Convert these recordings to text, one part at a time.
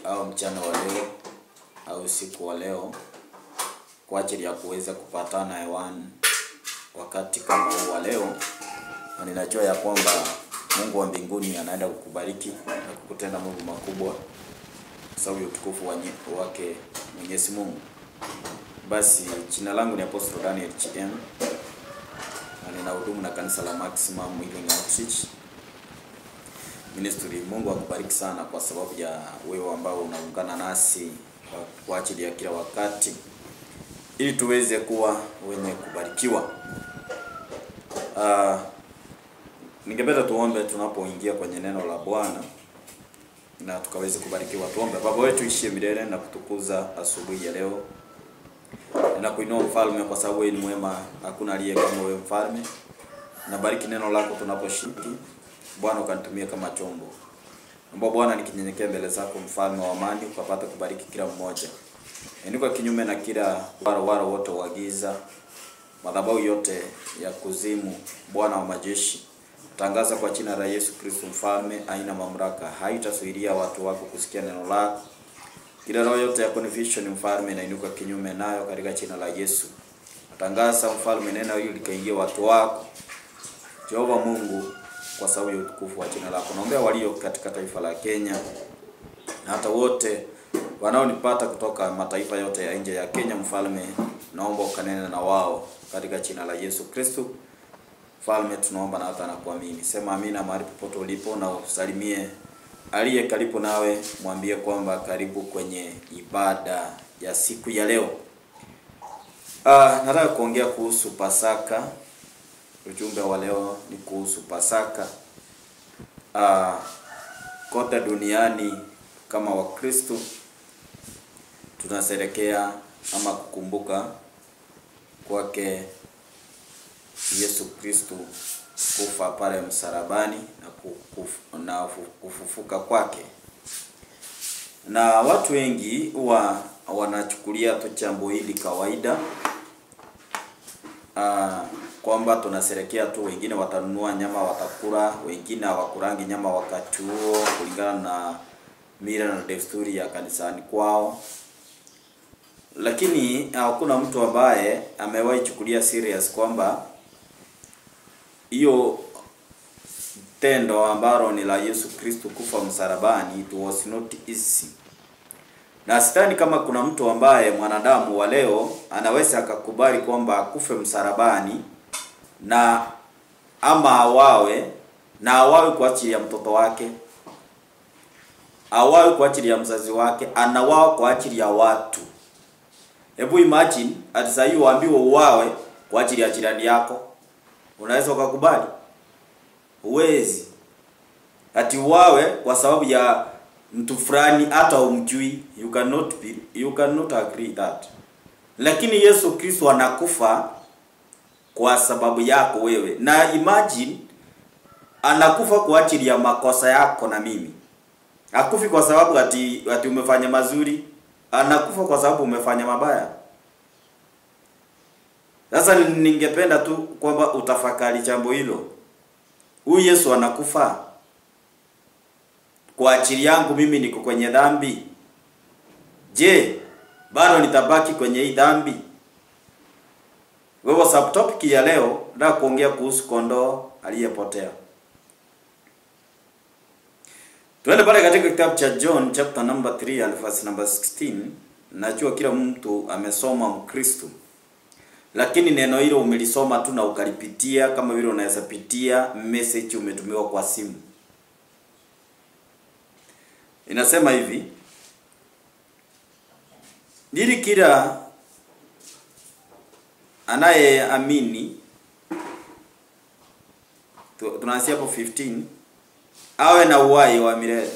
au mchana wa leo au usiku wa leo kwa ajili ya kuweza kupatana hewani wakati kama huu wa leo, na ninajua ya kwamba Mungu wa mbinguni anaenda kukubariki na kukutenda mambo makubwa kwa sababu ya utukufu wake Mwenyezi Mungu. Basi jina langu ni Apostle Daniel GM na ninahudumu na kanisa la Maximum Healing Outreach Ministry. Mungu akubariki sana kwa sababu ya wewe ambao unaungana nasi kwa ajili ya kila wakati ili tuweze kuwa wenye kubarikiwa. Ningependa tuombe tunapoingia kwenye neno la Bwana na tukaweze kubarikiwa. Tuombe. Baba wetu ishie milele na kutukuza asubuhi ya leo. Ninakuinua mfalme kwa sababu wewe ni mwema, hakuna aliye kama wewe mfalme. Nabariki neno lako tunaposhiriki. Bwana ukanitumie kama chombo. Naomba Bwana nikinyenyekea mbele zako mfalme wa amani ukapata kubariki kila mmoja. Niko kinyume na kila waro wote wa giza, madhabahu yote ya kuzimu, Bwana wa majeshi. Tangaza kwa jina la Yesu Kristo mfalme aina mamlaka haitasuilia watu wako kusikia neno lako. Kila roho yote ya confusion mfalme inainuka kinyume nayo katika jina la Yesu. Tangaza mfalme neno hili likaingie watu wako. Jehova Mungu kwa sababu ya utukufu wa jina lako. Naomba walio katika taifa la Kenya na hata wote wanaonipata kutoka mataifa yote ya nje ya Kenya mfalme, naomba ukanene na wao katika jina la Yesu Kristo. Mfalme tunaomba na hata nakuamini. Sema amina mahali popote ulipo na usalimie aliye karibu nawe, mwambie kwamba karibu kwenye ibada ya siku ya leo. Nataka kuongea kuhusu Pasaka. Ujumbe wa leo ni kuhusu Pasaka. Kote duniani kama Wakristo tunasherehekea ama kukumbuka kwake Yesu Kristo kufa pale msalabani na kufufuka kwake. Na watu wengi wanachukulia tu jambo hili kawaida, kwamba tunasherehekea tu, wengine watanunua nyama watakula, wengine hawakurangi nyama wakati huo kulingana na mila na desturi ya kanisani kwao. Lakini hakuna mtu ambaye amewahi chukulia serious kwamba hiyo tendo ambalo ni la Yesu Kristo kufa msalabani, it was not easy. Na sidhani kama kuna mtu ambaye mwanadamu wa leo anaweza akakubali kwamba akufe msalabani na ama awawe kwa ajili ya mtoto wake, awawe kwa ajili ya mzazi wake, anawawa kwa ajili ya watu. Hebu imagine atisayi waambiwe uwawe kwa ajili ya jirani yako. Unaweza ukakubali? Huwezi. Ati uwawe kwa sababu ya mtu fulani hata umjui, you cannot agree that. Lakini Yesu Kristo anakufa kwa sababu yako wewe. Na imagine anakufa kwa ajili ya makosa yako na mimi. Hakufi kwa sababu ati umefanya mazuri, anakufa kwa sababu umefanya mabaya. Sasa ningependa tu kwamba utafakari jambo hilo. Huyu Yesu anakufa kwa ajili yangu, mimi niko kwenye dhambi. Je, bado nitabaki kwenye hii dhambi? Wewe subtopic ya leo nataka kuongea kuhusu kondoo aliyepotea. Tuende pale katika kitabu cha John chapter number 3 and verse number 16. Najua kila mtu amesoma Mkristo, lakini neno hilo umelisoma tu na ukalipitia kama vile unaweza pitia message umetumiwa kwa simu. Inasema hivi: ili kila anayeamini, tunaanzia hapo 15, awe na uhai wa milele.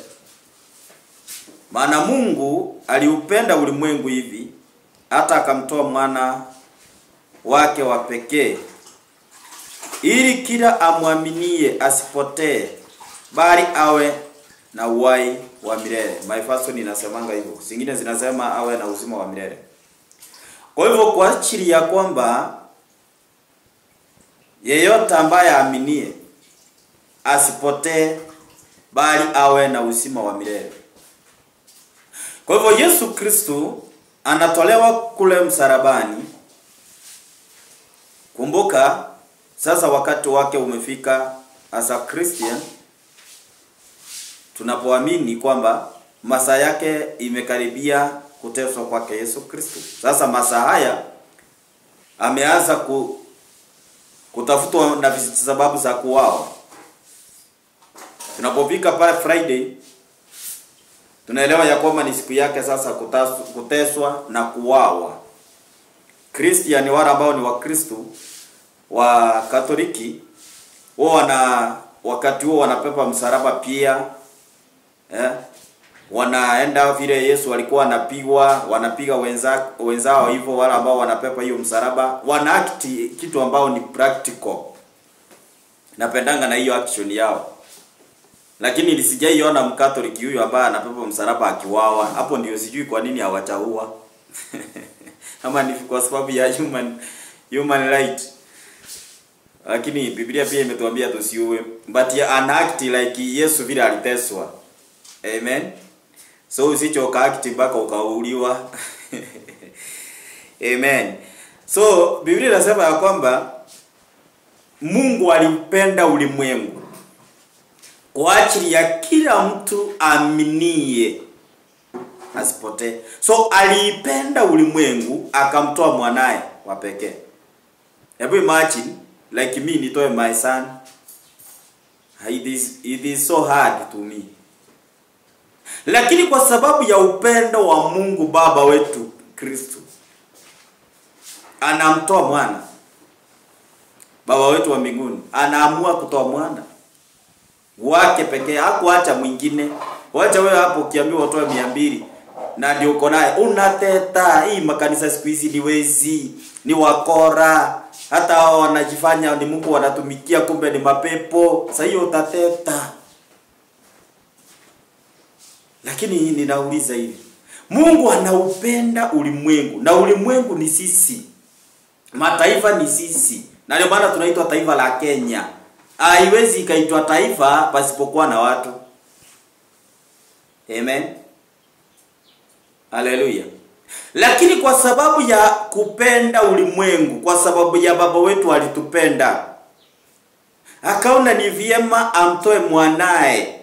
Maana Mungu aliupenda ulimwengu hivi hata akamtoa mwana wake wa pekee, ili kila amwaminie asipotee bali awe na uhai wa milele. My version inasemanga hivyo. Zingine zinasema awe na uzima wa milele. Kwa hivyo kwa ajili ya kwamba yeyote ambaye aaminie asipotee bali awe na uzima wa milele. Kwa hivyo Yesu Kristo anatolewa kule msalabani. Kumbuka sasa wakati wake umefika as a Christian, tunapoamini kwamba masaa yake imekaribia kuteswa kwake Yesu Kristo. Sasa masaa haya ameanza kutafutwa na sababu za kuuawa. Tunapofika pale Friday, tunaelewa ya kwamba ni siku yake sasa kuteswa na kuuawa. Christian, wale ambao ni wa Kristo wa Katoliki, wao wakati huo wanapepa msalaba pia. Wanaenda vile Yesu alikuwa anapigwa, wanapiga wenzao hivyo, wale ambao wanapepa hiyo msalaba, wanact kitu ambao ni practical. Napendanga na hiyo action yao. Lakini nisijaiona Mkatoliki huyu ambaye anapepa msalaba akiwawa. Hapo ndio sijui kwa nini hawataua. Ama ni kwa sababu ya human right. Lakini Biblia pia imetuambia tusiue, but an act like Yesu vile aliteswa. Amen. So usichoka act mpaka ukauliwa. Amen. So Biblia inasema ya kwamba Mungu alipenda ulimwengu kwa ajili ya kila mtu aminie asipotee. So alipenda ulimwengu akamtoa mwanae wa pekee. Hebu imagine like me nitoe my son. It is so hard to me. Lakini kwa sababu ya upendo wa Mungu Baba wetu Kristo, anamtoa mwana. Baba wetu wa mbinguni anaamua kutoa mwana wake pekee, hakuacha mwingine. Wacha wewe hapo ukiambiwa utoe 200 na ndio uko naye unateta. Hii makanisa siku hizi ni wezi, ni wakora. Hata hao wanajifanya ni Mungu wanatumikia, kumbe ni mapepo. Sasa hiyo utateta. Lakini ninauliza hivi, Mungu anaupenda ulimwengu, na ulimwengu ni sisi. Mataifa ni sisi. Na ndio maana tunaitwa taifa la Kenya. Haiwezi ikaitwa taifa pasipokuwa na watu. Amen. Haleluya. Lakini kwa sababu ya kupenda ulimwengu, kwa sababu ya Baba wetu alitupenda, akaona ni vyema amtoe mwanae.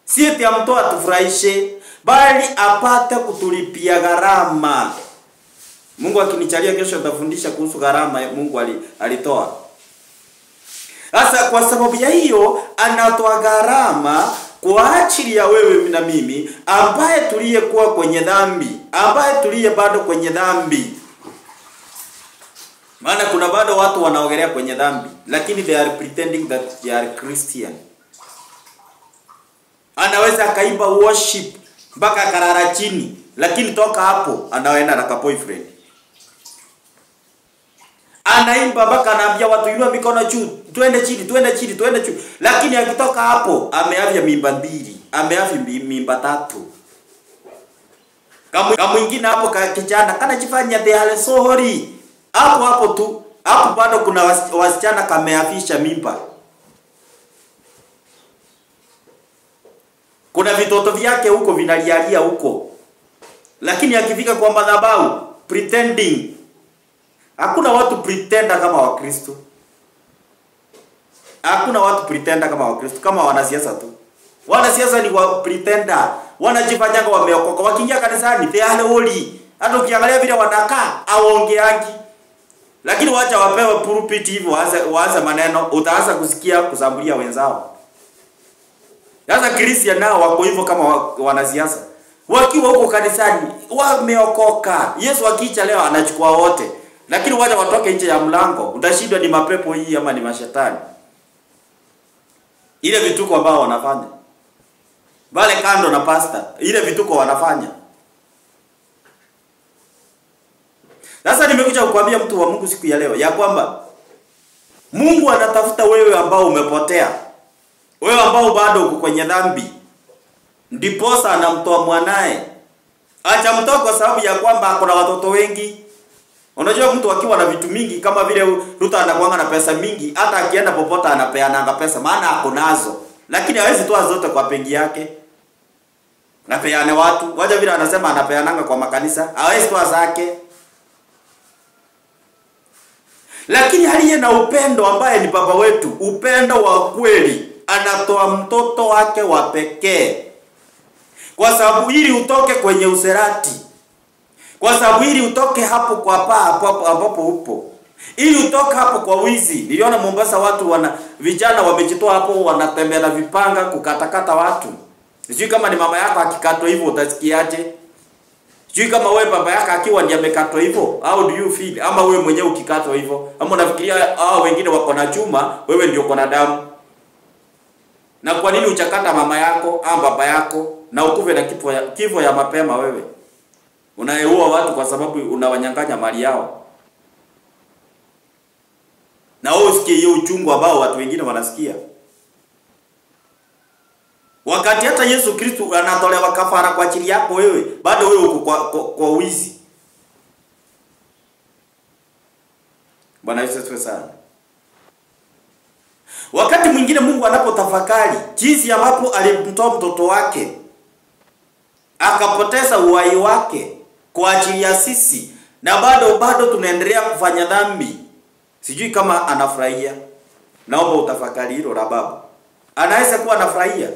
Si eti amtoa tufurahishe, bali apate kutulipia gharama. Mungu akinichalia kesho nitafundisha kuhusu gharama Mungu alitoa. Sasa kwa sababu ya hiyo anatoa gharama kwa ajili ya wewe na mimi, ambaye tuliyekuwa kwenye dhambi, ambaye tuliye bado kwenye dhambi. Maana kuna bado watu wanaogelea kwenye dhambi, lakini they are pretending that they are Christian. Anaweza akaimba worship mpaka karara chini, lakini toka hapo anaenda na boyfriend. Anaimba mpaka anaambia watu inua mikono juu, twende chini, twende chini, twende juu. Lakini akitoka hapo ameavya mimba 2, ameavya mimba 3. Kama mwingine hapo kijana kanajifanya they are sorry. Hapo tu, hapo bado kuna wasichana kameafisha mimba. Kuna vitoto vyake huko vinalialia huko. Lakini akifika kwa madhabahu pretending. Hakuna watu pretenda kama Wakristo. Hakuna watu pretenda kama Wakristo, kama wanasiasa tu. Wanasiasa ni wa pretender. Wanajifanya kama wameokoka. Wakiingia kanisani they are holy. Hata ukiangalia vile wanakaa aongeangi. Lakini wacha wapewe pulpit hivyo waanze maneno, utaanza kusikia kusambulia wenzao. Sasa Christian nao wako hivyo kama wanasiasa. Wakiwa huko kanisani wameokoka. Yesu akicha leo anachukua wote. Lakini wacha watoke nje ya mlango, utashindwa ni mapepo hii ama ni mashetani. Ile vituko ambao wanafanya. Wale kando na pastor, ile vituko wanafanya. Sasa nimekuja kukuambia mtu wa Mungu siku ya leo ya kwamba Mungu anatafuta wewe ambao umepotea. Wewe ambao bado uko kwenye dhambi. Ndiposa anamtoa mwanae. Acha mtoa kwa sababu ya kwamba kuna watoto wengi. Unajua mtu akiwa na vitu mingi kama vile Ruta anakuanga na pesa mingi, hata akienda popote anapeana pesa maana ako nazo. Lakini hawezi toa zote kwa pengi yake. Napeane watu. Wacha vile anasema anapeananga kwa makanisa, hawezi toa zake. Lakini aliye na upendo ambaye ni baba wetu, upendo wa kweli, anatoa mtoto wake wa pekee. Kwa sababu ili utoke kwenye userati. Kwa sababu ili utoke hapo kwa paa hapo upo. Ili utoke hapo kwa wizi. Niliona Mombasa watu vijana wamejitoa hapo wanatembea na vipanga kukatakata watu. Sijui kama ni mama yako akikatwa hivyo utasikiaje? Sijui kama wewe baba yako akiwa ndiye amekatwa hivyo, how do you feel? Ama wewe mwenyewe ukikatwa hivyo, ama unafikiria wengine wako na chuma, wewe ndio uko na damu. Na kwa nini uchakata mama yako au baba yako na ukufe na kifo ya mapema wewe? Unaeua watu kwa sababu unawanyang'anya mali yao. Na wewe usikie hiyo uchungu ambao watu wengine wanasikia. Wakati hata Yesu Kristo anatolewa kafara kwa ajili yako wewe, bado wewe uko kwa wizi. Bwana Yesu asifiwe sana. Wakati mwingine Mungu anapotafakari jinsi ambapo alimtoa mtoto wake, akapoteza uhai wake kwa ajili ya sisi, na bado tunaendelea kufanya dhambi. Sijui kama anafurahia. Naomba utafakari hilo la baba. Anaweza kuwa anafurahia.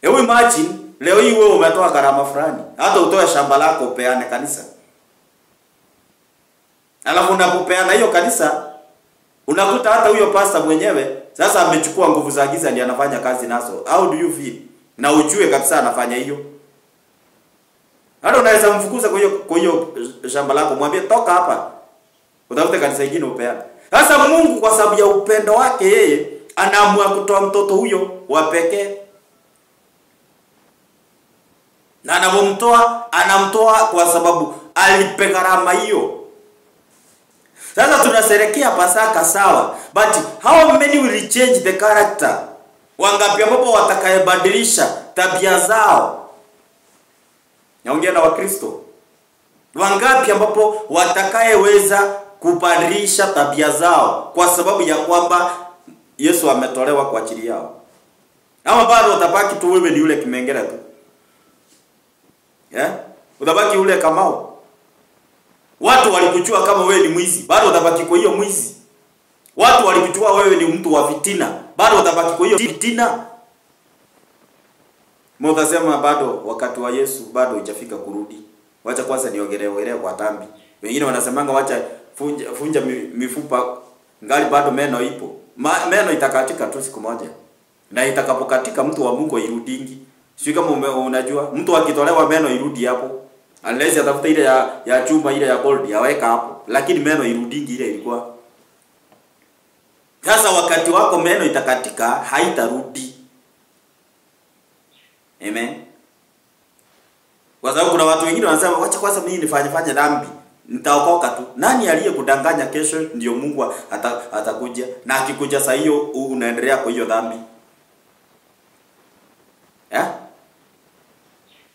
Hebu imagine leo hii wewe umetoa gharama fulani, hata utoe shamba lako upeane kanisa. Alafu unapopeana hiyo kanisa, unakuta hata huyo pastor mwenyewe sasa amechukua nguvu za giza ndiye anafanya kazi nazo. How do you feel? Na ujue kabisa anafanya hiyo. Hata unaweza mfukuza kwa hiyo shamba lako, mwambie toka hapa. Utafute kanisa lingine upeane. Sasa Mungu kwa sababu ya upendo wake yeye anaamua kutoa mtoto huyo wa pekee. Na anamtoa kwa sababu alipe gharama hiyo. Sasa tunasherehekea Pasaka sawa, but how many will change the character? Wangapi ambao watakayebadilisha tabia zao? Naongea na Wakristo. Wangapi ambao watakayeweza kubadilisha tabia zao kwa sababu ya kwamba Yesu ametolewa kwa ajili yao? Ama bado utabaki tu wewe ni yule kimengera tu? Utabaki ule kamao. Watu walikujua kama wewe ni mwizi, bado utabaki kwa hiyo mwizi. Watu walikujua wewe ni mtu wa fitina, bado utabaki kwa hiyo fitina. Mtasema bado wakati wa Yesu bado hujafika kurudi. Wacha kwanza niongelee kwa dhambi. Wengine wanasemanga wacha funja mifupa ngali bado meno ipo. Meno itakatika tu siku moja. Na itakapokatika mtu wa Mungu irudingi. Sio kama unajua mtu akitolewa meno irudi hapo. Unless atafuta ile ya chuma ile ya gold yaweka hapo. Lakini meno irudingi ile ilikuwa. Sasa wakati wako meno itakatika haitarudi. Amen. Kwa sababu kuna watu wengine wanasema wacha kwanza mimi nifanye dhambi, nitaokoka tu. Nani aliyekudanganya kesho ndio Mungu atakuja? Na akikuja saa hiyo unaendelea kwa hiyo dhambi.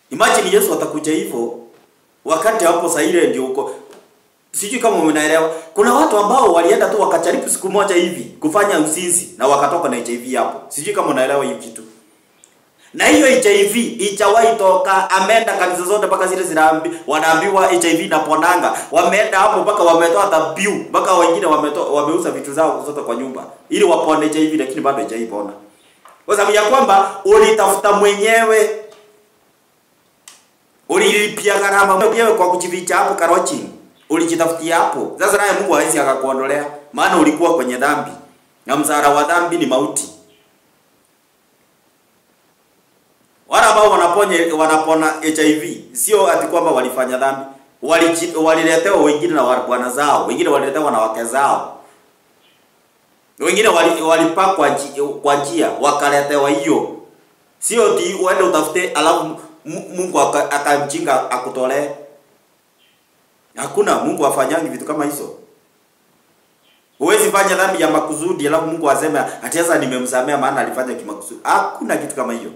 Imagine Yesu atakuja hivyo wakati hapo saa ile ndio uko. Sijui kama mnaelewa. Kuna watu ambao walienda tu wakacharibu siku moja hivi kufanya uzinzi na wakatoka na HIV hapo. Sijui kama unaelewa hiyo kitu. Na hiyo HIV ichawahi toka, ameenda kanisa zote mpaka zile wanaambiwa HIV inaponanga. Wameenda hapo mpaka wametoa dhabihu, mpaka wengine wameuza vitu zao zote kwa nyumba ili wapone HIV, lakini bado haijapona. Kwa sababu ya kwamba ulitafuta mwenyewe. Ulilipia gharama mwenyewe kwa kujificha hapo karochi. Ulijitafutia hapo. Sasa naye Mungu hawezi akakuondolea, maana ulikuwa kwenye dhambi. Na mshahara wa dhambi ni mauti. Wale ambao wanapona HIV sio ati kwamba walifanya dhambi. Waliletewa wengine na bwana zao, wengine waliletewa na wake zao. Wengine walipakwa kwa njia wakaletewa hiyo. Sio ati uende utafute alafu Mungu akamjinga akutolee. Hakuna, Mungu afanyangi vitu kama hizo. Huwezi fanya dhambi ya makusudi alafu Mungu aseme ati sasa nimemsamea maana alifanya kimakusudi. Hakuna kitu kama hiyo.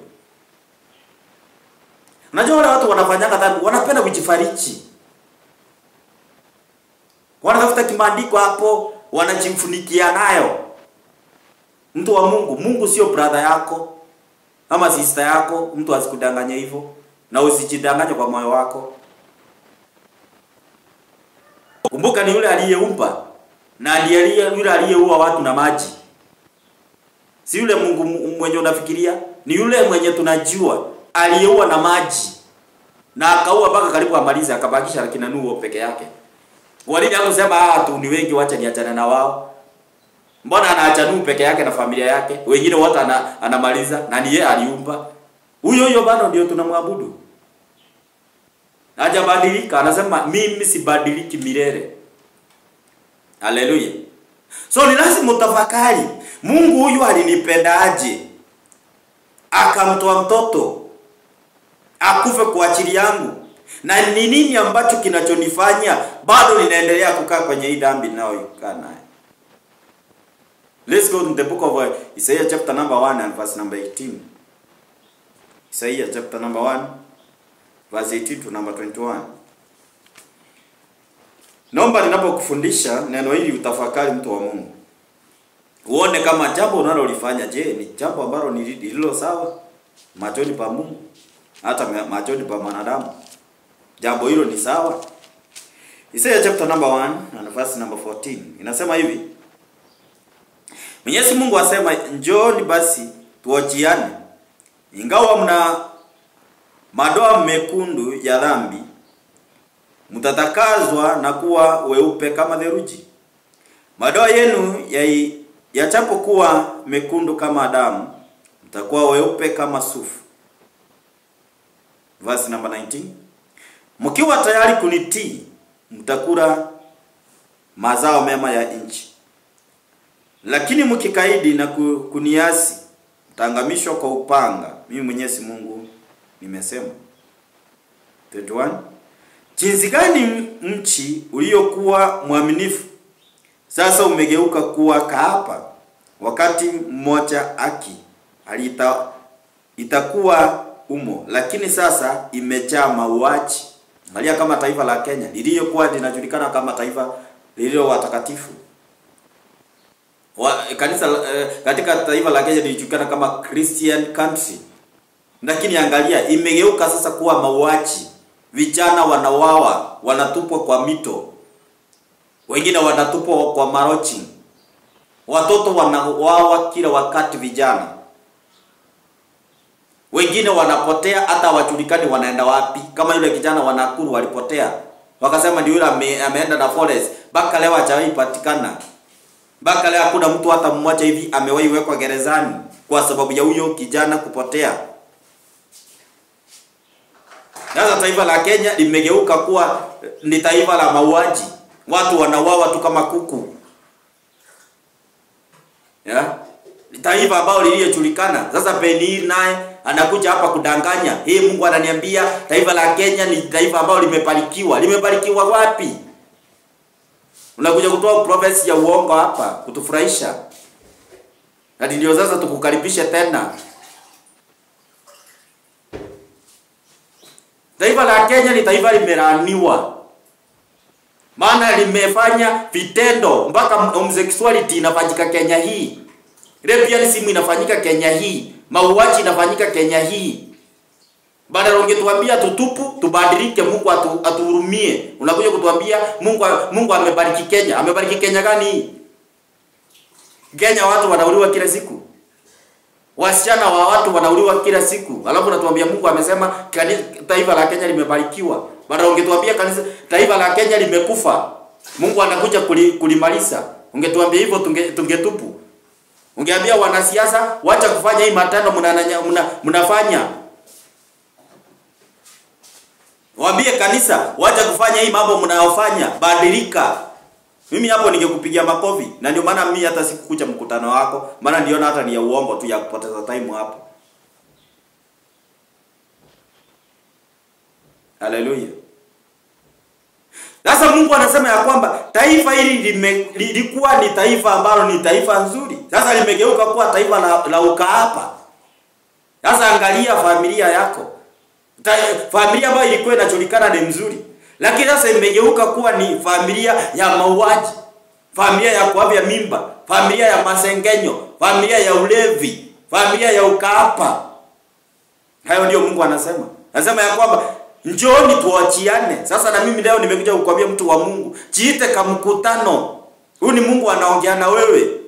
Unajua wale watu wanafanyanga dhambi wanapenda kujifariji. Wanatafuta kimaandiko hapo, wanajimfunikia nayo. Mtu wa Mungu, Mungu sio brother yako. ama sister yako, mtu asikudanganye hivyo, na usijidanganye kwa moyo wako. Kumbuka ni yule aliyeumba, na ndiye yule aliyeua watu na maji. Si yule Mungu mwenye unafikiria, ni yule mwenye tunajua aliyeua na maji. Na akaua mpaka karibu amalize, akabakisha kina Nuhu peke yake. Kwa nini hakusema tu ni wengi wacha niachane na wao? Mbona anaacha Nuhu peke yake na familia yake? Wengine wote anamaliza, na ni yeye aliumba. Huyo bado ndio tunamwabudu. Hajabadilika, anasema mimi sibadiliki milele. Haleluya. So ni lazima utafakari, Mungu huyu alinipenda aje? Akamtoa mtoto akufe kwa ajili yangu. Na ni nini ambacho kinachonifanya bado ninaendelea kukaa kwenye hii dhambi ninayoikaa nayo? Let's go to the book of Isaiah chapter number 1 and verse number 18. Isaiah chapter number 1 verse 18 to number 21. Naomba ninapokufundisha neno hili utafakari, mtu wa Mungu. Uone kama jambo unalolifanya, je, ni jambo ambalo ni lililo sawa machoni pa Mungu, hata machoni pa mwanadamu. Jambo hilo ni sawa? Isaiah chapter number 1 and verse number 14. Inasema hivi: Mwenyezi Mungu asema, njooni basi tuojiane. Ingawa mna madoa mekundu ya dhambi, mtatakazwa na kuwa weupe kama theluji. Madoa yenu yachapokuwa mekundu kama damu, mtakuwa weupe kama sufu. Verse number 19. Mkiwa tayari kunitii, mtakula mazao mema ya nchi. Lakini mkikaidi na kuniasi, mtaangamishwa kwa upanga. Mimi Mwenyezi Mungu nimesema. 21. Jinsi gani mchi uliokuwa mwaminifu sasa umegeuka kuwa kahaba, wakati mmoja haki itakuwa umo, lakini sasa imejaa mauaji. Angalia kama taifa la Kenya lililokuwa linajulikana kama taifa lililo watakatifu. Kanisa katika taifa la Kenya lilijulikana kama Christian country. Lakini angalia imegeuka sasa kuwa mauaji. Vijana wanawawa, wanatupwa kwa mito. Wengine wanatupwa kwa marochi. Watoto wanawawa kila wakati vijana. Wengine wanapotea hata wajulikani wanaenda wapi. Kama yule kijana wa Nakuru walipotea. Wakasema ndio yule ameenda na forest. Mpaka leo hajawahi patikana. Mpaka leo hakuna mtu hata mmoja hivi amewahi wekwa gerezani kwa sababu ya huyo kijana kupotea. Sasa taifa la Kenya limegeuka kuwa ni taifa la mauaji. Watu wanauawa tu kama kuku. Ya? Taifa ambalo lililojulikana. Sasa Beni naye anakuja hapa kudanganya. Mungu ananiambia taifa la Kenya ni taifa ambalo limebarikiwa. Limebarikiwa wapi? Unakuja kutoa prophecy ya uongo hapa kutufurahisha. Hadi ndio sasa tukukaribishe tena. Taifa la Kenya ni taifa limelaaniwa. Maana limefanya vitendo mpaka homosexuality inafanyika Kenya hii. Lesbianism inafanyika Kenya hii. Mauaji inafanyika Kenya hii. Badala ungetuambia tutupu, tubadilike, Mungu atuhurumie. Unakuja kutuambia Mungu amebariki Kenya. Amebariki Kenya gani? Kenya watu wanauliwa kila siku. Wasichana wa watu wanauliwa kila siku. Alafu unatuambia Mungu amesema taifa la Kenya limebarikiwa. Badala ungetuambia taifa la Kenya limekufa. Mungu anakuja kulimaliza. Ungetuambia hivyo tungetupu. Ungeambia wanasiasa wacha kufanya hii matendo mnafanya. Waambie kanisa wacha kufanya hii mambo mnayofanya, badilika. Mimi hapo ningekupigia makofi. Na ndio maana mimi hata sikukuja mkutano wako, maana niona hata ni ya uongo tu ya kupoteza time hapo. Haleluya. Sasa Mungu anasema ya kwamba taifa hili lilikuwa ni taifa ambalo ni taifa nzuri. Sasa limegeuka kuwa taifa la ukahaba. Sasa angalia familia yako. Familia ambayo ilikuwa inajulikana ni mzuri, lakini sasa imegeuka kuwa ni familia ya mauaji, familia ya kuavya mimba, familia ya masengenyo, familia ya ulevi, familia ya ukahaba. Hayo ndio Mungu anasema. Anasema ya kwamba njooni tuachiane. Sasa na mimi leo nimekuja kukwambia mtu wa Mungu, jiite kama mkutano. Huyu ni Mungu anaongea na wewe.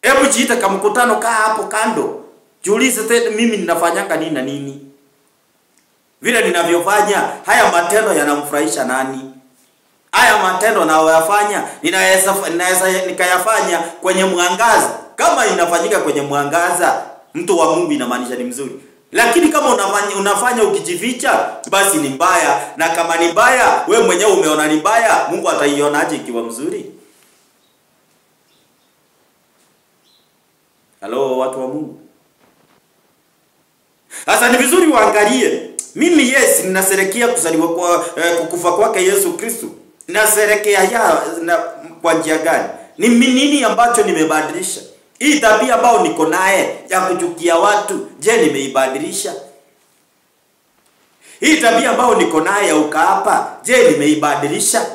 Hebu jiite kama mkutano, kaa hapo kando. Jiulize tena, mimi ninafanyanga nini na nini? Vile ninavyofanya, haya matendo yanamfurahisha nani? Haya matendo nayoyafanya ninaweza nikayafanya kwenye mwangaza. Kama inafanyika kwenye mwangaza, mtu wa Mungu, inamaanisha ni mzuri. Lakini kama unafanya ukijificha, basi ni mbaya. Na kama ni mbaya, wewe mwenyewe umeona ni mbaya, Mungu ataionaje ikiwa mzuri? Halo watu wa Mungu. Sasa ni vizuri uangalie. Mimi yes, ninasherehekea kuzaliwa kwa kukufa kwake Yesu Kristo. Ninasherehekea kwa njia gani? Ni nini ambacho nimebadilisha? Hii tabia ambayo niko naye ya kuchukia watu, je, nimeibadilisha? Hii tabia ambayo niko naye ya ukaapa, je, nimeibadilisha?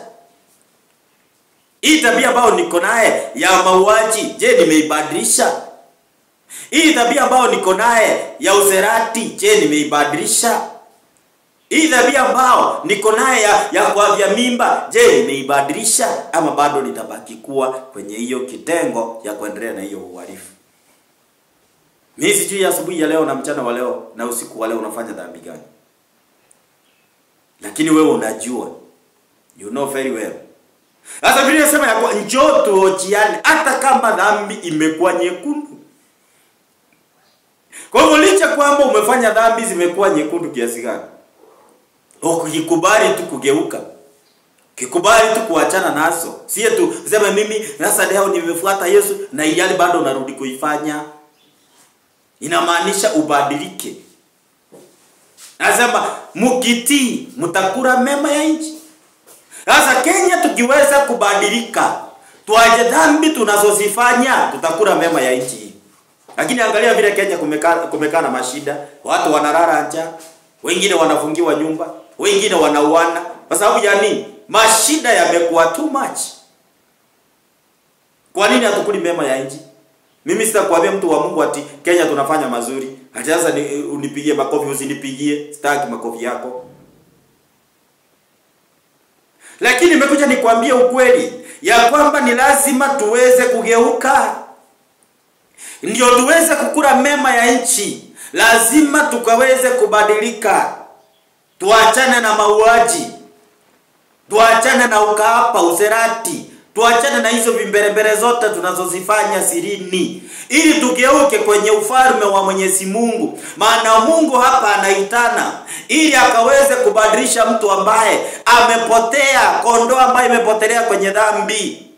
Hii tabia ambayo niko naye ya mauaji, je, nimeibadilisha? Hii tabia ambayo niko naye ya userati, je, nimeibadilisha? Hii tabia ambayo niko naye ya kuavya mimba, je, nimeibadilisha ama bado nitabaki kuwa kwenye hiyo kitengo ya kuendelea na hiyo uhalifu? Mimi sijui asubuhi ya leo na mchana wa leo na usiku wa leo unafanya dhambi gani. Lakini wewe unajua. You know very well. Sasa Biblia inasema ya kwa njoo tuojiane hata kama dhambi imekuwa nyekundu. Kwa hivyo licha kwamba umefanya dhambi zimekuwa nyekundu kiasi gani, ukikubali tu kugeuka, kikubali tu kuachana nazo. Sio tu sema mimi sasa leo nimefuata Yesu na iyali bado narudi kuifanya. Inamaanisha ubadilike. Nasema mkitii mtakula mema ya nchi. Sasa Kenya tukiweza kubadilika, tuache dhambi tunazozifanya, tutakula mema ya nchi. Lakini angalia vile Kenya kumekaa na mashida, watu wanalala njaa, wengine wanafungiwa nyumba, wengine wanauana. Kwa sababu ya nini? Mashida yamekuwa too much. Kwa nini hatukuli mema ya nchi? Mimi sitakwambia mtu wa Mungu ati Kenya tunafanya mazuri. Ati sasa unipigie makofi, usinipigie, sitaki makofi yako. Lakini nimekuja nikwambie ukweli ya kwamba ni lazima tuweze kugeuka. Ndio tuweze kukula mema ya nchi. Lazima tukaweze kubadilika. Tuachane na mauaji. Tuachane na ukaapa, userati. Tuachane na hizo vimbelembele zote tunazozifanya sirini. Ili tugeuke kwenye ufalme wa Mwenyezi Mungu. Maana Mungu hapa anaitana ili akaweze kubadilisha mtu ambaye amepotea, kondoo ambaye imepotelea kwenye dhambi.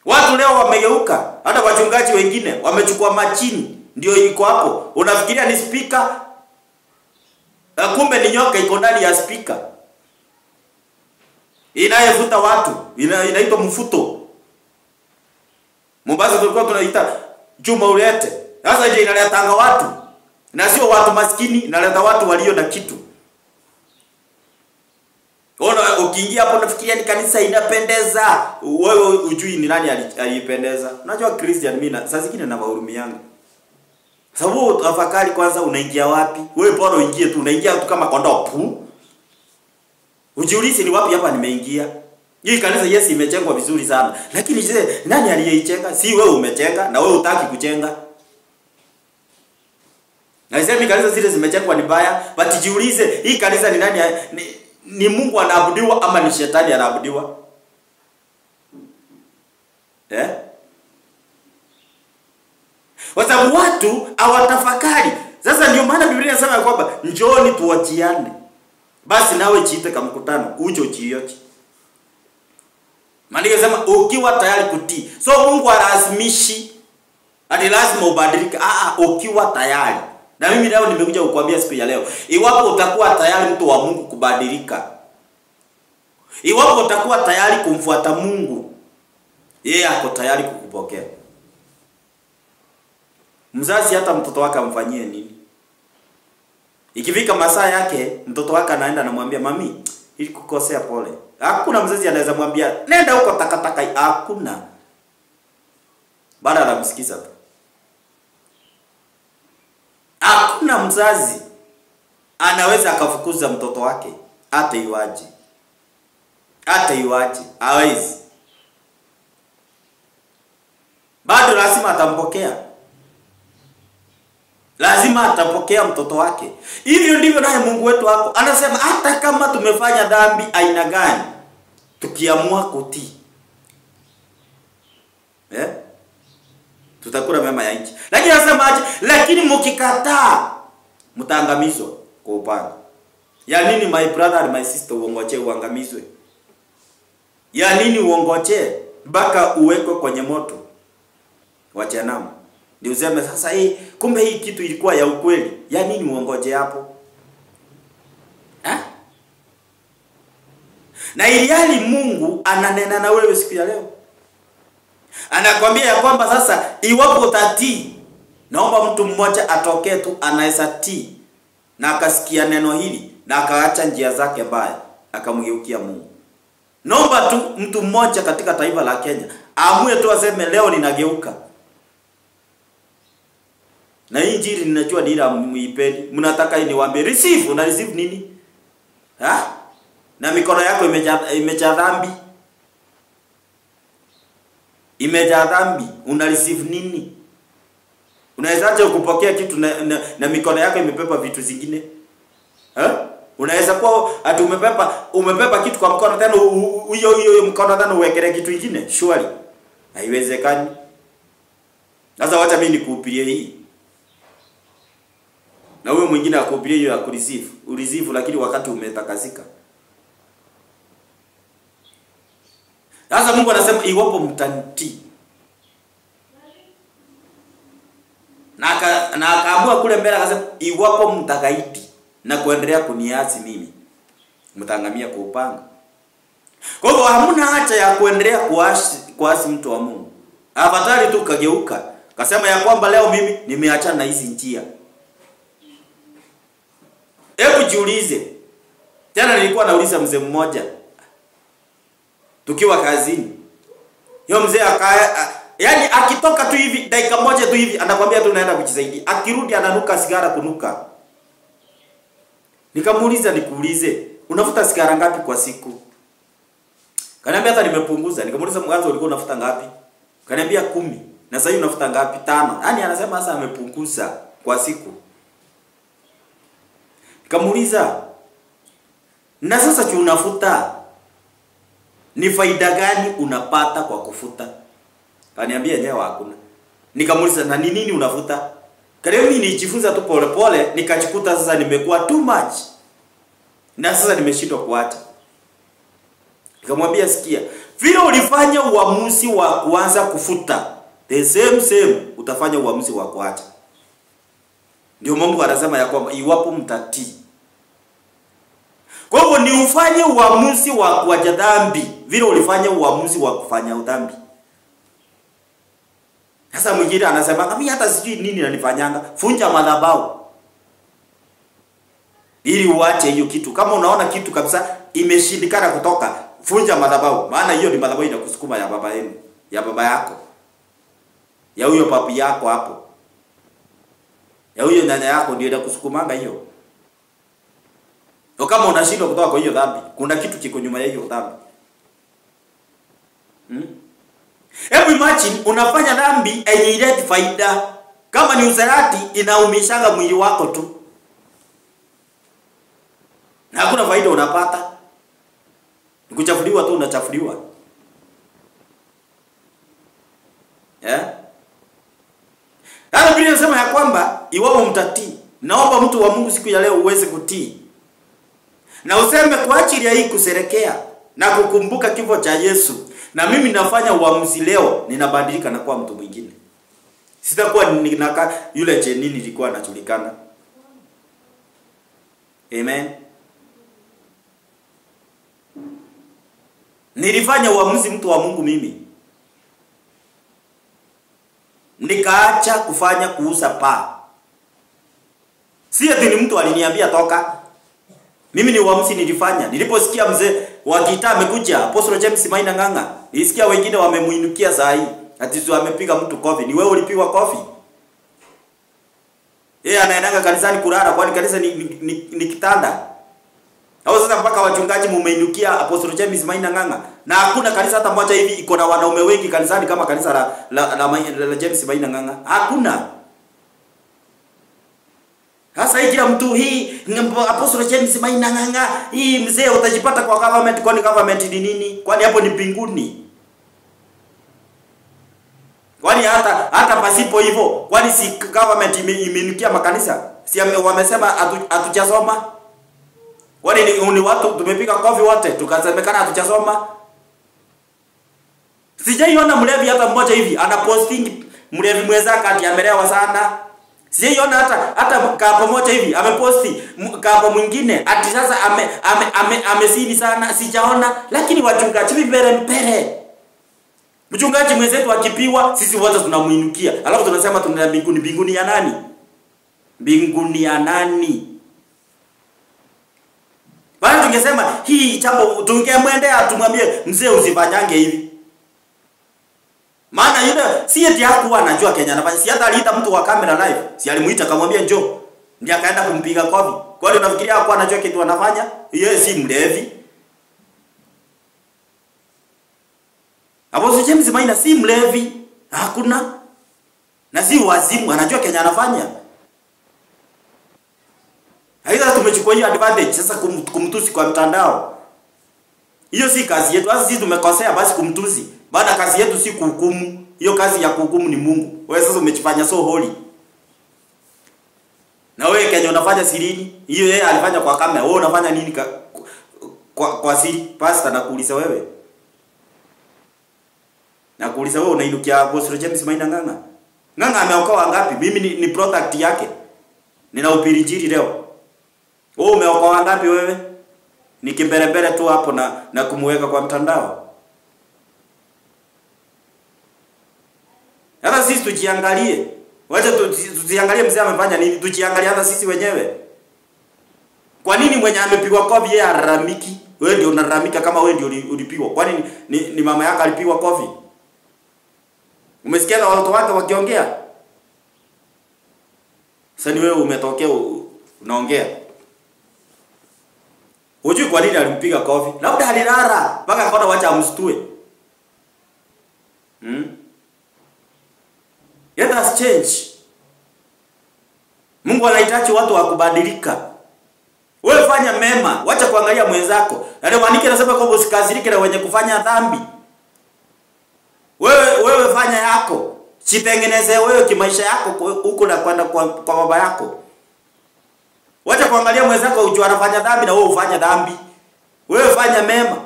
Watu leo wamegeuka, hata wachungaji wengine wamechukua machini ndio iko hapo. Unafikiria ni speaker? Kumbe ni nyoka iko ndani ya speaker. Inayevuta watu, inaitwa mfuto. Mombasa tulikuwa tunaita chuma ulete. Sasa je, inaleta watu. Na sio watu maskini, inaleta watu walio na kitu. Ona ukiingia hapo unafikiria ni kanisa inapendeza. Wewe ujui ni nani alipendeza. Unajua Christian mimi saa zingine na wahurumianga. Sababu tafakari kwanza unaingia wapi? Wewe bora uingie tu, unaingia tu kama kondoo pu. Ujiulize ni wapi hapa nimeingia. Hii kanisa yes imejengwa vizuri sana. Lakini je, nani aliyeijenga? Si wewe umejenga na wewe hutaki kujenga. Na sasa kanisa zile zimejengwa ni baya, but jiulize hii kanisa ni nani ni Mungu anaabudiwa ama ni shetani anaabudiwa? Kwa sababu watu hawatafakari. Sasa ndio maana Biblia inasema kwamba njooni tuachiane. Basi nawe jiite kama mkutano, uje ujioche. Maana inasema ukiwa tayari kutii. So Mungu halazimishi hadi lazima ubadilike. Ukiwa tayari. Na mimi leo nimekuja kukuambia siku ya leo, iwapo utakuwa tayari mtu wa Mungu kubadilika, iwapo utakuwa tayari kumfuata Mungu, yeye ako tayari kukupokea. Mzazi hata mtoto wake amfanyie nini? Ikifika masaa yake, mtoto wake anaenda anamwambia mami, ili kukosea pole. Hakuna mzazi anaweza mwambia nenda huko takataka, hakuna. Baada anamsikiza tu. Hakuna mzazi anaweza akafukuza mtoto wake hata iwaje. Hata iwaje, hawezi. Bado lazima atampokea. Lazima atapokea mtoto wake. Hivyo ndivyo naye Mungu wetu wako. Anasema hata kama tumefanya dhambi aina gani, tukiamua kutii, tutakula mema ya nchi. Lakini anasema aje? Lakini mkikataa mtaangamizwa kwa upanga. Ya nini my brother and my sister uongoje uangamizwe? Ya nini uongoje mpaka uwekwe kwenye moto wa jehanamu? Ndio useme sasa kumbe hii kitu ilikuwa ya ukweli. Ya nini uongoje hapo? Na ilihali Mungu ananena na wewe siku ya leo. Anakwambia ya kwamba sasa iwapo utatii, naomba mtu mmoja atokee tu anaweza tii na akasikia neno hili na akaacha njia zake mbaya akamgeukia Mungu. Naomba tu mtu mmoja katika taifa la Kenya aamue tu aseme leo ninageuka. Na hii injili ninajua ni ile muipendi. Mnataka niwaambie receive, una receive nini? Na mikono yako imejaa dhambi. Imejaa dhambi, una receive nini? Unawezaje kupokea kitu na mikono yako imepepa vitu zingine? Unaweza kuwa ati umepepa kitu kwa mkono tena hiyo mkono tena uwekele kitu kingine? Surely haiwezekani. Sasa wacha mimi nikuhubirie hii. Na wewe mwingine akuhubirie hiyo ya kureceive. Ureceive lakini wakati umetakasika. Sasa Mungu anasema iwapo mtanitii. Na akaamua kule mbele akasema iwapo mtakaidi na kuendelea kuniasi mimi, mtaangamia kwa upanga. Kwa hivyo hamna haja ya kuendelea kuasi mtu wa Mungu. Afadhali tu kageuka. Kasema ya kwamba leo mimi nimeachana na hizi njia. Hebu jiulize. Tena nilikuwa nauliza mzee mmoja tukiwa kazini. Yule mzee yaani akitoka tu hivi dakika moja tu hivi anakuambia tu naenda kujisaidia. Akirudi ananuka sigara kunuka. Nikamuuliza nikuulize, unafuta sigara ngapi kwa siku? Kaniambia hata nimepunguza. Nikamuuliza mwanzo ulikuwa unafuta ngapi? Kaniambia 10. Na sasa hivi unafuta ngapi? 5. Yaani anasema sasa amepunguza kwa siku. Nikamuuliza, na sasa unafuta ni faida gani unapata kwa kufuta? Kaniambia nyewe hakuna. Nikamuuliza na ni nini unafuta? Kaniambia mimi nijifunza tu pole pole nikajikuta sasa nimekuwa too much. Na sasa nimeshindwa kuacha. Nikamwambia sikia, vile ulifanya uamuzi wa kuanza kufuta, the same utafanya uamuzi wa kuacha. Ndio Mungu anasema ya kwamba iwapo mtatii. Kwa hivyo ni ufanye uamuzi wa kuacha dhambi vile ulifanya uamuzi wa kufanya dhambi. Sasa mwingine anasema mimi hata sijui nini nanifanyanga, funja madhabahu. Ili uache hiyo kitu. Kama unaona kitu kabisa imeshindikana kutoka, funja madhabahu. Maana hiyo ni madhabahu inakusukuma ya baba yenu, ya baba yako. Ya huyo papi yako hapo. Ya huyo nyanya yako ndio inakusukumanga hiyo. Kama unashindwa kutoka kwa hiyo dhambi, kuna kitu kiko nyuma ya hiyo dhambi. Hebu imagine unafanya dhambi yenye ileti faida. Kama ni uzerati inaumishanga mwili wako tu. Na hakuna faida unapata. Nikuchafuliwa tu unachafuliwa. Sasa Biblia inasema ya kwamba iwapo mtatii, naomba mtu wa Mungu siku ya leo uweze kutii. Na useme kwa ajili ya hii kusherekea na kukumbuka kifo cha Yesu. Na mimi nafanya uamuzi leo, ninabadilika na kuwa mtu mwingine. Sitakuwa ninaka yule jenini nilikuwa anajulikana. Amen. Nilifanya uamuzi mtu wa Mungu mimi. Nikaacha kufanya kuuza paa. Si ati ni mtu aliniambia toka. Mimi ni uamuzi nilifanya. Niliposikia mzee wa gitaa amekuja, Apostle James Maina Nganga, nilisikia wengine wamemuinukia saa hii. Ati tu amepiga mtu kofi. Ni wewe ulipigwa kofi? Yeye anaenda kanisani kulala, kwani kanisa ni kitanda? Au sasa mpaka wachungaji mumeinukia Apostle James Maina Ng'ang'a. Na hakuna kanisa hata moja hivi iko na wanaume wengi kanisani kama kanisa la James Maina Ng'ang'a. Hakuna. Sasa hii kila mtu hii Apostle James Maina Ng'ang'a, hii mzee utajipata kwa government, kwani government ni nini? Kwani hapo ni mbinguni? Kwani hata pasipo hivyo, kwani si government imeinukia makanisa? Si wamesema hatujasoma? Kwani ni watu tumepiga kofi wote tukasemekana hatujasoma? Sijaiona mlevi hata mmoja hivi anaposting mlevi mwenzake ati amelewa sana. Sijaiona hata kapo moja hivi ameposti kapo mwingine ati sasa amesini sana. Sijaona, lakini wachungaji mbele. Mchungaji mwenzetu akipiwa sisi wote tunamuinukia. Alafu tunasema tunaenda mbinguni. Mbinguni ya nani? Mbinguni ya nani? Bali tungesema hii jambo tungemwendea tumwambie mzee usifanyange hivi. Maana yule si eti hakuwa anajua Kenya anafanya. Si hata aliita mtu wa camera live. Si alimuita akamwambia njoo. Ndiye akaenda kumpiga kofi. Kwa hiyo unafikiria hakuwa anajua kitu anafanya? Yeye si mlevi. Apostle James Maina si mlevi. Hakuna. Na si wazimu, anajua Kenya anafanya. Haida tumechukua hiyo advantage sasa kumtusi kwa mtandao. Hiyo si kazi yetu. Sasa sisi tumekosea basi kumtusi. Baada kazi yetu si kuhukumu. Hiyo kazi ya kuhukumu ni Mungu. Wewe sasa umejifanya so holy. Na wewe Kenya unafanya sirini. Hiyo yeye alifanya kwa kamera. Wewe unafanya nini kwa siri? Pastor nakuuliza wewe. Nakuuliza wewe unainukia Apostle James Maina Ng'ang'a. Ng'ang'a ameokoa ngapi? Mimi ni product yake. Ninahubiri injili leo. Wewe umeokoa ngapi wewe? Nikimbelembele tu hapo na kumweka kwa mtandao. Hata sisi tujiangalie. Wacha tujiangalie mzee amefanya nini? Tujiangalie hata sisi wenyewe. Kwa nini mwenye amepigwa kofi yeye araramiki? Wewe ndio unararamika kama wewe ndio ulipigwa. Kwani ni mama yako alipigwa kofi? Umesikia watoto wake wakiongea? Sasa ni wewe umetokea unaongea. Hujui kwa nini alimpiga kofi? Labda alilala mpaka akaona wacha amstue. Let us change. Mungu anahitaji watu wa kubadilika. Wewe fanya mema, wacha kuangalia mwenzako. Na leo andike nasema kwamba usikasirike na wenye kufanya dhambi. Wewe fanya yako. Jitengeneze wewe kimaisha yako huko na kwenda kwa baba yako. Wacha kuangalia mwenzako ujue anafanya dhambi na wewe ufanye dhambi. Wewe fanya mema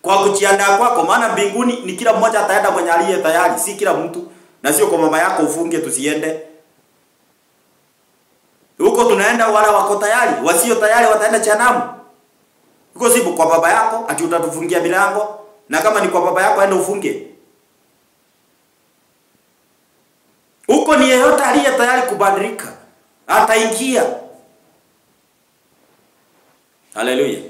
kwa kujiandaa kwako, maana mbinguni ni kila mmoja ataenda mwenye aliye tayari, si kila mtu. Na sio kwa mama yako ufunge tusiende. Huko tunaenda wala wako tayari, wasio tayari wataenda jehanamu. Huko si kwa baba yako ati utatufungia milango, na kama ni kwa baba yako aende ufunge. Huko ni yeyote aliye tayari kubadilika ataingia. Hallelujah.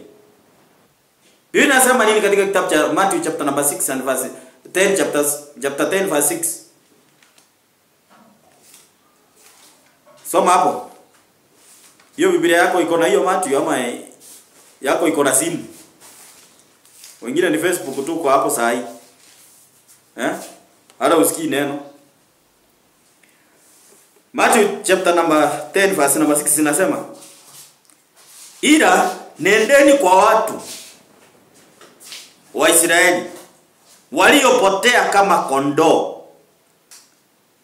Biblia inasema nini katika kitabu cha Matthew chapter number 6 and verse 10 chapter 10 verse 6? Soma hapo. Hiyo Biblia yako iko na hiyo Matthew ama yako iko na simu? Wengine ni Facebook tu kwa hapo saa hii. Hata usikii neno. Matthew chapter number 10 verse number 6 inasema, ila nendeni kwa watu wa Israeli waliopotea kama kondoo.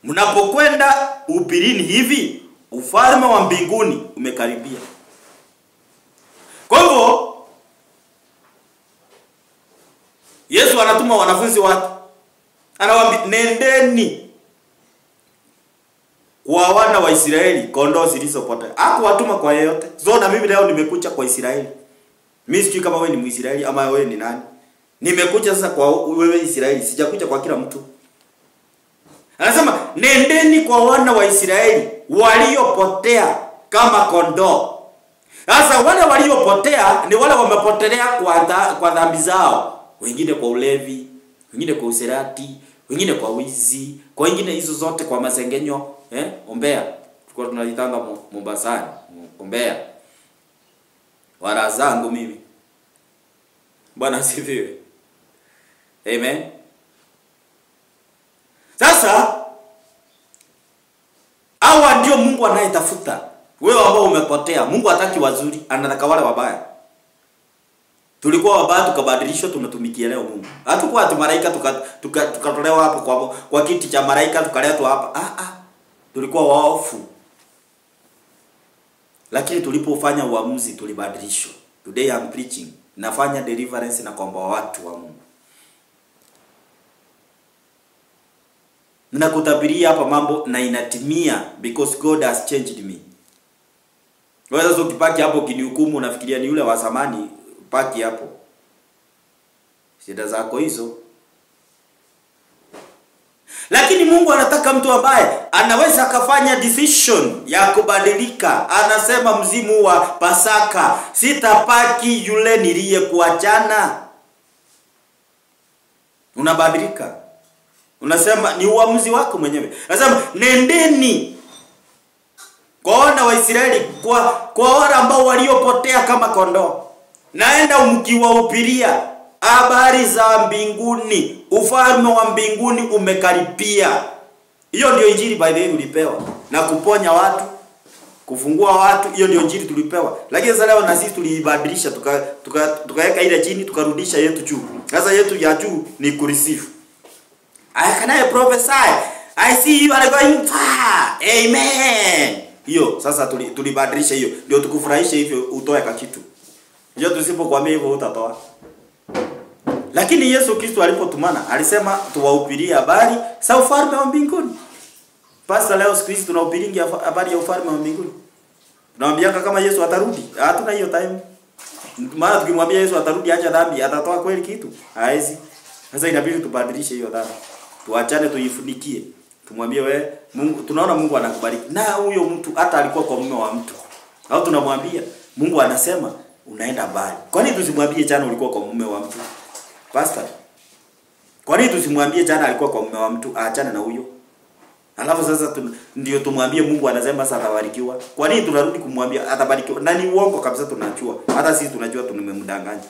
Mnapokwenda upirini hivi, ufalme wa mbinguni umekaribia. Kwa hivyo Yesu anatuma wanafunzi wake. Anawaambia nendeni kwa wana wa Israeli, kondoo zilizopotea. Hakuwatuma kwa yeyote. Zona mimi leo nimekuja kwa Israeli. Mimi sijui kama wewe ni Mwisraeli ama wewe ni nani. Nimekuja sasa kwa wewe Israeli, sijakuja kwa kila mtu. Anasema nendeni kwa wana wa Israeli waliopotea kama kondoo. Sasa wale waliopotea ni wale wamepotelea kwa dhambi zao. Wengine kwa ulevi, wengine kwa userati, wengine kwa wizi, kwa wengine hizo zote kwa masengenyo, ombea. Tulikuwa tunaitanga Mombasani, ombea. Wala zangu mimi. Bwana asifiwe. Amen. Sasa hawa ndio Mungu anayetafuta. Wewe ambao umepotea, Mungu hataki wazuri, anataka wale wabaya. Tulikuwa wabaya tukabadilishwa, tunatumikia leo Mungu. Hatakuwa ati malaika tukatolewa hapo kwa kiti cha malaika tukaletwa hapa. Tulikuwa waofu. Lakini tulipofanya uamuzi tulibadilishwa. Today I'm preaching. Nafanya deliverance na kwamba watu wa Mungu. Ninakutabiria hapa mambo na inatimia because God has changed me. Wewe sasa ukipaki hapo kinihukumu unafikiria ni yule wa zamani, paki hapo. Shida zako hizo. Lakini Mungu anataka mtu ambaye anaweza akafanya decision ya kubadilika. Anasema mzimu wa Pasaka, sitapaki yule niliyekuachana. Unabadilika. Unasema ni uamuzi wako mwenyewe. Anasema nendeni kwa wana wa Israeli, kwa wale ambao waliopotea kama kondoo. Naenda mkiwahubiria habari za mbinguni, ufalme wa mbinguni umekaribia. Hiyo ndio injili by the way tulipewa. Na kuponya watu, kufungua watu, hiyo ndio injili tulipewa. Lakini sasa leo na sisi tuliibadilisha, tukaweka ile chini, tukarudisha yetu juu. Sasa yetu ya juu ni kureceive. Can I prophesy? I see you are going far. Amen. Hiyo sasa tulibadilisha hiyo. Ndio tukufurahisha hivyo utoe kitu. Ndio tusipokuambia hivyo utatoa. Lakini Yesu Kristo alipotumana alisema tuwahubirie habari za ufalme wa mbinguni. Pastor leo siku hizi tunahubiria habari ya ufalme wa mbinguni. Tunawaambia kama Yesu atarudi, hatuna hiyo time. Maana tukimwambia Yesu atarudi acha dhambi, atatoa kweli kitu? Haezi. Sasa inabidi tubadilishe hiyo dhambi. Tuachane tuifunikie. Tumwambie wewe Mungu, tunaona Mungu anakubariki. Na huyo mtu hata alikuwa kwa mume wa mtu. Au tunamwambia Mungu anasema unaenda mbali. Kwa nini tusimwambie jana ulikuwa kwa mume wa mtu? Pastor. Kwa nini tusimwambie jana alikuwa kwa mume wa mtu aachane na huyo? Alafu sasa ndio tumwambie Mungu anasema sasa atabarikiwa. Kwa nini tunarudi kumwambia atabarikiwa? Na ni uongo kabisa tunajua. Hata sisi tunajua tumemdanganya.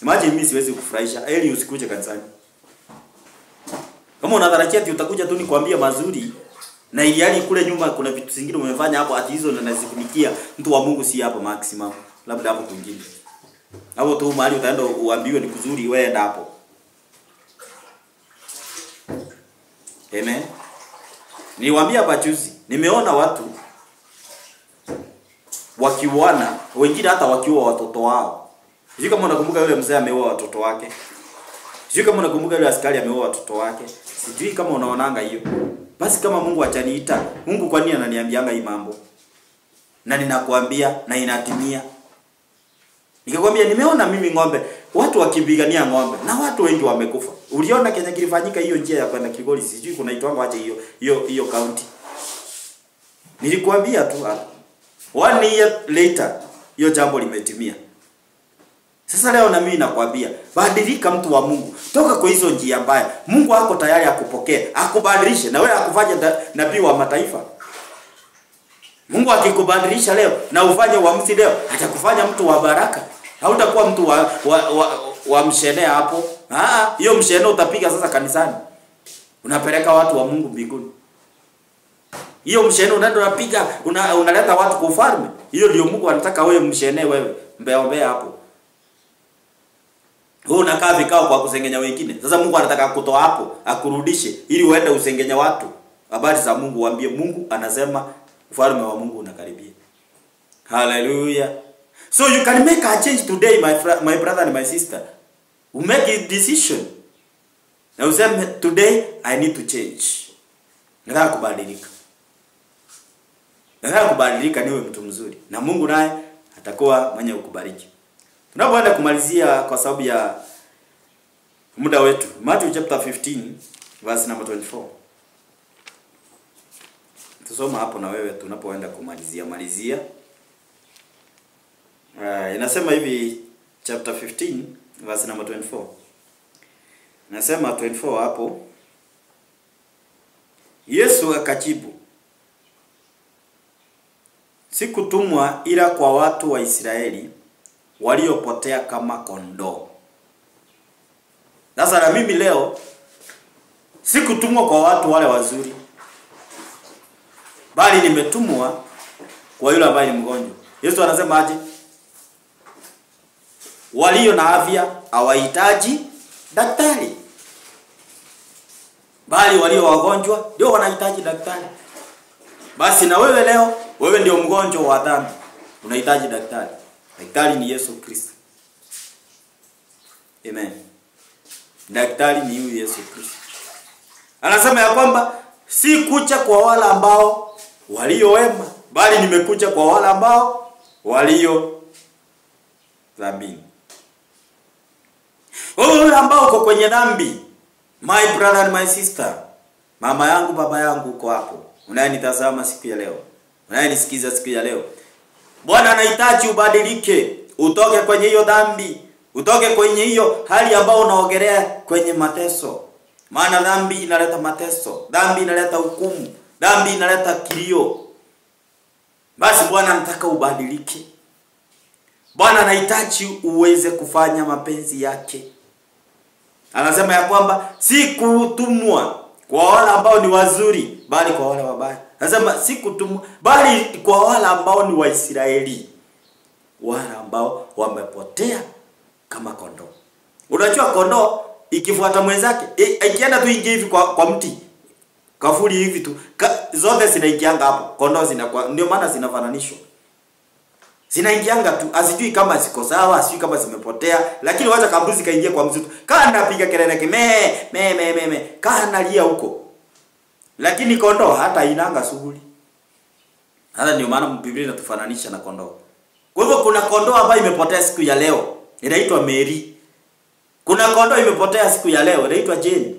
Imagine mimi siwezi kufurahisha. Eli usikuje kanisani. Kama unadharakia ati utakuja tu nikwambia mazuri na iliali kule nyuma kuna vitu zingine umefanya hapo ati hizo nazifunikia, mtu wa Mungu si hapo maximum. Labda hapo kwingine. Hapo tu mahali utaenda uambiwe ni kuzuri wewe enda hapo. Amen. Niwaambia bachuzi, nimeona watu wakiwana, wengine hata wakiwa watoto wao. Sijui kama unakumbuka yule mzee ameoa watoto wake. Sijui kama unakumbuka yule askari ameoa watoto wake. Sijui kama unaonanga hiyo. Basi kama Mungu achaniita, Mungu kwa nini ananiambianga hii mambo? Na ninakuambia na inatimia. Nikakwambia nimeona mimi ng'ombe, watu wakipigania ng'ombe na watu wengi wamekufa. Uliona Kenya kilifanyika hiyo njia ya kwenda Kigoli, sijui kuna itwanga aje hiyo county. Nilikwambia tu hapo. 1 year later hiyo jambo limetimia. Sasa leo na mimi nakwambia, badilika mtu wa Mungu. Toka kwa hizo njia mbaya. Mungu hako tayari akupokee, akubadilishe na wewe akufanye nabii wa mataifa. Mungu akikubadilisha leo na ufanye uamuzi leo, atakufanya mtu wa baraka. Hautakuwa mtu wa mshenea hapo. Hiyo mshenea utapiga sasa kanisani. Unapeleka watu wa Mungu mbinguni. Hiyo mshenea unaenda unapiga, unaleta watu kwa ufalme. Hiyo ndio Mungu anataka wewe mshenee wewe. Mbea hapo. Wewe unakaa vikao kwa kusengenya wengine. Sasa Mungu anataka kutoa hapo, akurudishe ili uende usengenya watu. Habari za Mungu waambie Mungu anasema ufalme wa Mungu unakaribia. Hallelujah. So you can make a change today my brother and my sister. You make a decision. Na useme today I need to change. Nataka kubadilika. Nataka kubadilika niwe mtu mzuri. Na Mungu naye atakuwa mwenye kukubariki. Tunapoenda kumalizia kwa sababu ya muda wetu. Matthew chapter 15 verse number 24. Tusoma hapo na wewe tunapoenda kumalizia. Inasema hivi chapter 15 verse number 24. Nasema 24 hapo. Yesu akajibu, sikutumwa ila kwa watu wa Israeli waliopotea kama kondoo. Sasa na mimi leo sikutumwa kwa watu wale wazuri, bali nimetumwa kwa yule ambaye ni mgonjwa. Yesu anasema aje? Walio na afya hawahitaji daktari, bali walio wagonjwa ndio wanahitaji daktari. Basi na wewe leo, wewe ndio mgonjwa wa dhambi, unahitaji daktari. Daktari ni Yesu Kristo. Amen. Daktari ni huyu Yesu Kristo. Anasema ya kwamba si kuja kwa wale ambao walio wema, bali nimekuja kwa wale ambao walio dhambini. Wewe ambao uko kwenye dhambi, my brother and my sister, mama yangu, baba yangu, uko hapo, unayenitazama siku ya leo, unayenisikiza siku ya leo, Bwana anahitaji ubadilike, utoke kwenye hiyo dhambi, utoke kwenye hiyo hali ambao unaogelea kwenye mateso. Maana dhambi inaleta mateso, dhambi inaleta hukumu, dhambi inaleta kilio. Basi Bwana anataka ubadilike. Bwana anahitaji uweze kufanya mapenzi yake. Anasema ya kwamba si kutumwa kwa wale ambao ni wazuri, bali kwa wale wabaya. Anasema si kutumwa bali kwa wale ambao ni Waisraeli, wale ambao wamepotea kama kondoo. Unajua kondoo ikifuata mwenzake, ikienda tu ingie hivi kwa mti, kafuri hivi tu, zote zinaingianga hapo. Kondoo zinakuwa, ndio maana zinafananishwa. Zinaingianga tu, asijui kama ziko sawa, asijui kama zimepotea, lakini wacha kambuzi kaingia kwa msitu. Kana piga kelele me, kana lia huko. Lakini kondoo hata inanga shughuli. Hata ndio maana Biblia inatufananisha na kondoo. Kwa hivyo kuna kondoo ambayo imepotea siku ya leo, inaitwa Mary. Kuna kondoo imepotea siku ya leo, inaitwa Jane.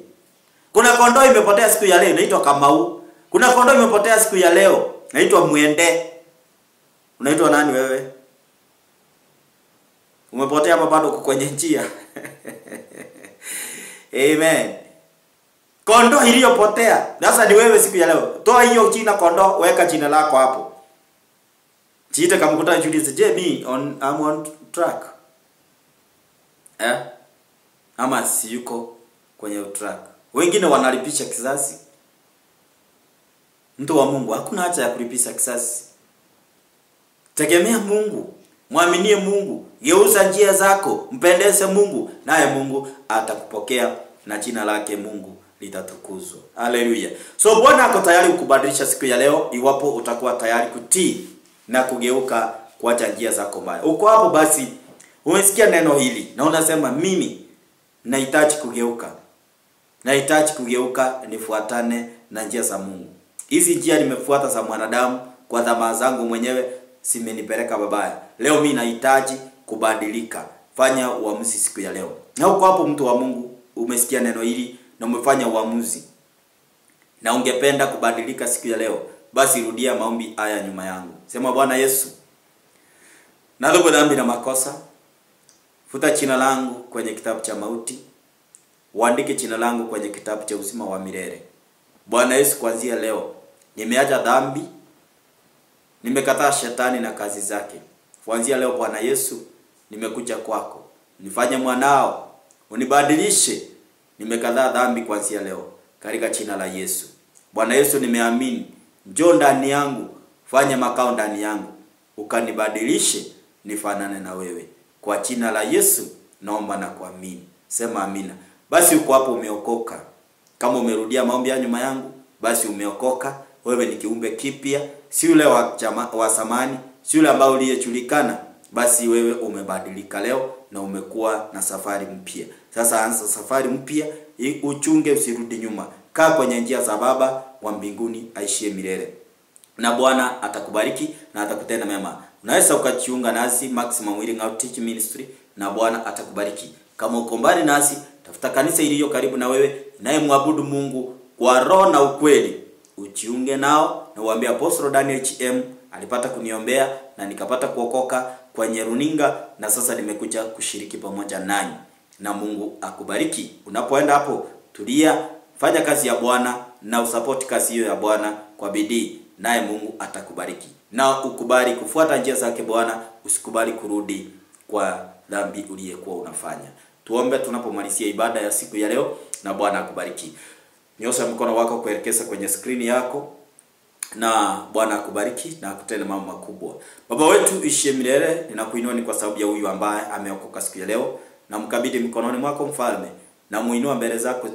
Kuna kondoo imepotea siku ya leo, inaitwa Kamau. Kuna kondoo imepotea siku ya leo, inaitwa Mwende. Unaitwa nani wewe? Umepotea ama bado uko kwenye njia? Amen. Kondoo iliyopotea, sasa ni wewe siku ya leo. Toa hiyo jina kondoo, weka jina lako hapo. Jiite kama kutaka Julius, I'm on track. Ama si yuko kwenye track. Wengine wanalipisha kisasi. Mtu wa Mungu, hakuna haja ya kulipisha kisasi. Tegemea Mungu, muaminie Mungu, geuza njia zako, mpendeze Mungu, naye Mungu atakupokea na jina lake Mungu litatukuzwa. Haleluya. So Bwana ako tayari kukubadilisha siku ya leo iwapo utakuwa tayari kutii na kugeuka kuacha njia zako mbaya. Uko hapo basi, umesikia neno hili na unasema mimi nahitaji kugeuka. Nahitaji kugeuka nifuatane na njia za Mungu. Hizi njia nimefuata za mwanadamu kwa tamaa zangu mwenyewe, simenipeleka babaya. Leo mimi nahitaji kubadilika. Fanya uamuzi siku ya leo. Na uko hapo mtu wa Mungu, umesikia neno hili na umefanya uamuzi na ungependa kubadilika siku ya leo, basi rudia maombi haya nyuma yangu. Sema, Bwana Yesu, natubu dhambi na makosa. Futa jina langu kwenye kitabu cha mauti, uandike jina langu kwenye kitabu cha uzima wa milele. Bwana Yesu, kuanzia leo nimeacha dhambi, nimekataa shetani na kazi zake. Kuanzia leo Bwana Yesu, nimekuja kwako. Nifanye mwanao, unibadilishe. Nimekataa dhambi kuanzia leo katika jina la Yesu. Bwana Yesu, nimeamini. Njoo ndani yangu, fanya makao ndani yangu, ukanibadilishe nifanane na wewe. Kwa jina la Yesu naomba na kuamini. Sema amina. Basi uko hapo umeokoka. Kama umerudia maombi ya nyuma yangu, basi umeokoka. Wewe ni kiumbe kipya, si yule wa zamani, si yule ambao uliyejulikana. Basi wewe umebadilika leo na umekuwa na safari mpya. Sasa anza safari mpya, uchunge usirudi nyuma. Kaa kwenye njia za Baba wa mbinguni aishie milele. Na Bwana atakubariki na atakutenda mema. Unaweza ukajiunga nasi Maximum Healing Outreach Ministry na Bwana atakubariki. Kama uko mbali nasi, tafuta kanisa iliyo karibu na wewe inayemwabudu Mungu kwa roho na ukweli. Ujiunge nao na uambie Apostle Daniel HM alipata kuniombea na nikapata kuokoka kwenye runinga na sasa nimekuja kushiriki pamoja nanyi. Na Mungu akubariki. Unapoenda hapo, tulia, fanya kazi ya Bwana na usupport kazi hiyo ya Bwana kwa bidii, naye Mungu atakubariki. Na ukubali kufuata njia zake Bwana, usikubali kurudi kwa dhambi uliyokuwa unafanya. Tuombe tunapomalizia ibada ya siku ya leo, na Bwana akubariki. Nyosha mkono wako kuelekeza kwenye screen yako, na Bwana akubariki na akutende mambo makubwa. Baba wetu uishie milele, ninakuinua ni kwa sababu ya huyu ambaye ameokoka siku ya leo, na mkabidhi mikononi mwako Mfalme, na muinua mbele zako